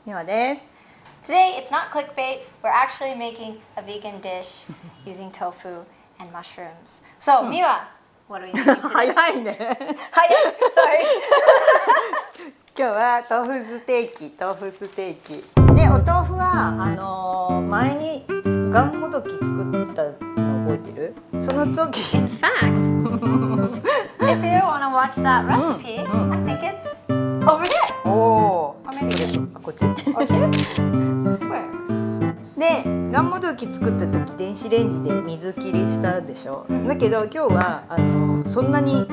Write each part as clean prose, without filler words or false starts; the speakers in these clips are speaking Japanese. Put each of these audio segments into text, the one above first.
みわです。Today, it's not clickbait. We're actually making a vegan dish using tofu and mushrooms. So, Miwa, what are we making today? 早いね。Sorry. 今日は豆腐ステーキ。で、お豆腐は前にがんもどき作ったの覚えてる？その時。In fact, if you want to watch that recipe, I think it's over there. おお。 Or maybe こっち。 or here. Where? で、がんもどき作った時電子レンジで水切りしたでしょ。だけど今日はそんなに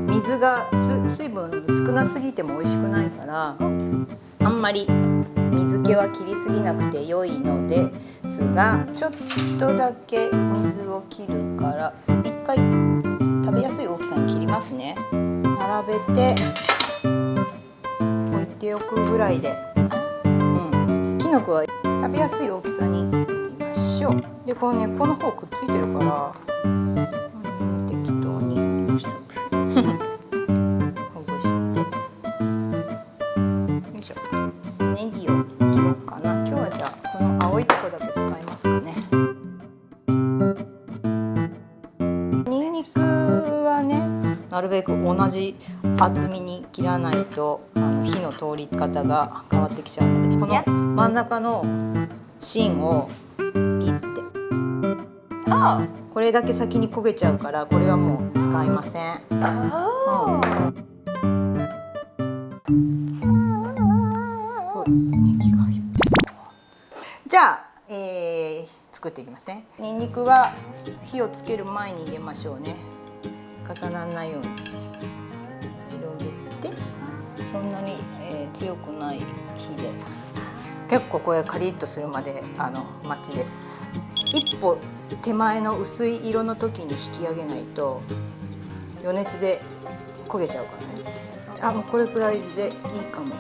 水が水分少なすぎても美味しくないからあんまり水気は切りすぎなくて良いのですが、ちょっとだけ水を切るから一回食べやすい大きさに切りますね。並べて置いておくぐらいで、きのこは食べやすい大きさに切りましょう。で、この根っこの方くっついてるから適当にほぐしてよいしょ。ネギを切ろうかな。今日はじゃあこの青いとこだけ使いますかね。ニンニクはね、なるべく同じ厚みに切らないと火の通り方が変わってきちゃうので、この真ん中の芯をピッて、これだけ先に焦げちゃうからこれはもう使いません。すごいネギがいっぱい。じゃあ、作っていきますね。ニンニクは火をつける前に入れましょうね。重ならないように広げて、そんなに、強くない火で結構これカリッとするまで待ちです。一歩手前の薄い色の時に引き上げないと余熱で焦げちゃうからね。もうこれくらいでいいかも。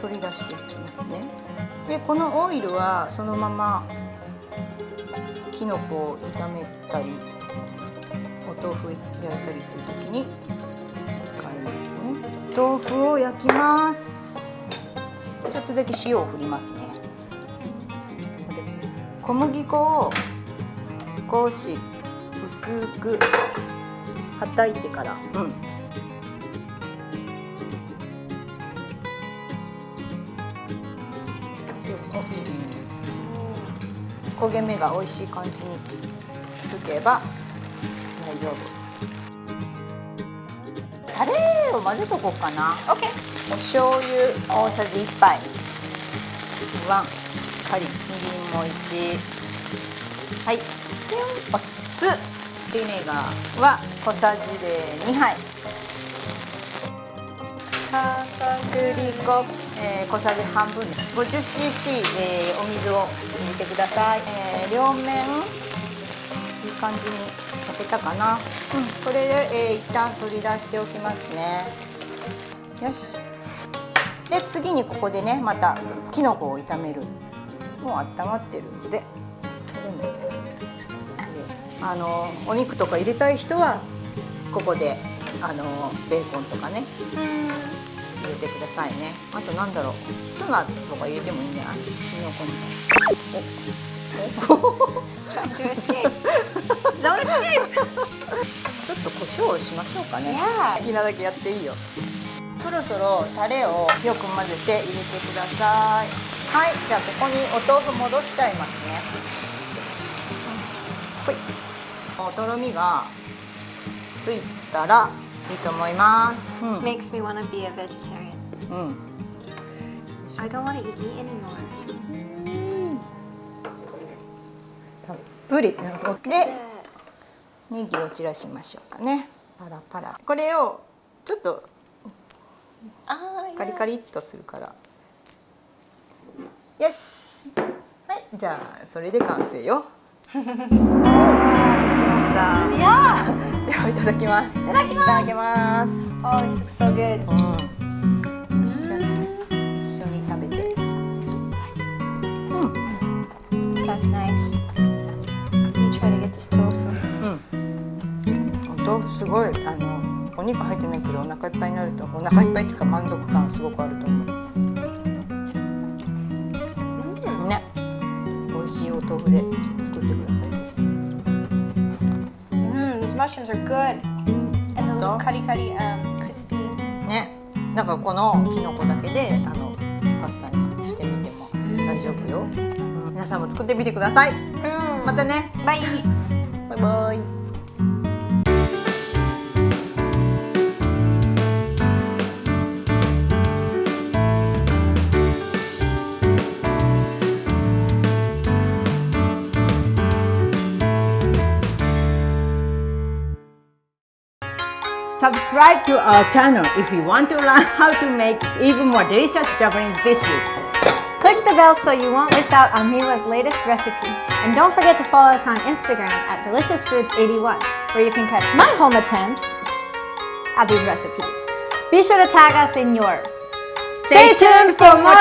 取り出していきますね。で、このオイルはそのままきのこを炒めたりお豆腐焼いたりするときに使いますね。豆腐を焼きます。ちょっとだけ塩を振りますね。小麦粉を少し薄くはたいてから、焦げ目が美味しい感じにつけば大丈夫。タレを混ぜとこうかな。 OK。 お醤油大さじ1杯、しっかり、みりんも1、はい。で、お酢、ビネガーは小さじで2杯、片栗粉、小さじ半分です。 50cc、お水を入れてください。両面いい感じに焼けたかな。これで、一旦取り出しておきますね。よし。で、次にここでね、またきのこを炒める。もう温まってるので全部お肉とか入れたい人はここでベーコンとかね入れてくださいね。あとなんだろう、ツナとか入れてもいいんじゃない？きのこに。To escape. Don't escape. ちょっと胡椒をしましょうかね。 Yeah. 好きなだけやっていいよ。そろそろタレをよく混ぜて入れてください。はい、じゃあここにお豆腐戻しちゃいますね。ほい。とろみがついたらいいと思います。Makes me want to be a vegetarian. I don't want to eat meat anymore. たっぷりでネギを散らしましょうかね。パラパラ。これをちょっとカリカリっとするから。よし。はい、じゃあそれで完成よ。できました。では、いただきます。いただきます。Oh, this looks so good. 一緒に食べて。That's nice. Let me try to get this tofu. お豆腐すごいお肉入ってないけどお腹いっぱいになると、お腹いっぱいっていうか満足感すごくあると思う。豆腐で作ってください。ぜひ。These mushrooms are good. And the little cutty, crispy. ね、なんかこのキノコだけでパスタにしてみても大丈夫よ。皆さんも作ってみてください。またね。バイ。バイバイ。Subscribe to our channel if you want to learn how to make even more delicious Japanese dishes. Click the bell so you won't miss out on Miwa's latest recipe. And don't forget to follow us on Instagram at deliciousfoods81, where you can catch my home attempts at these recipes. Be sure to tag us in yours. Stay tuned for more!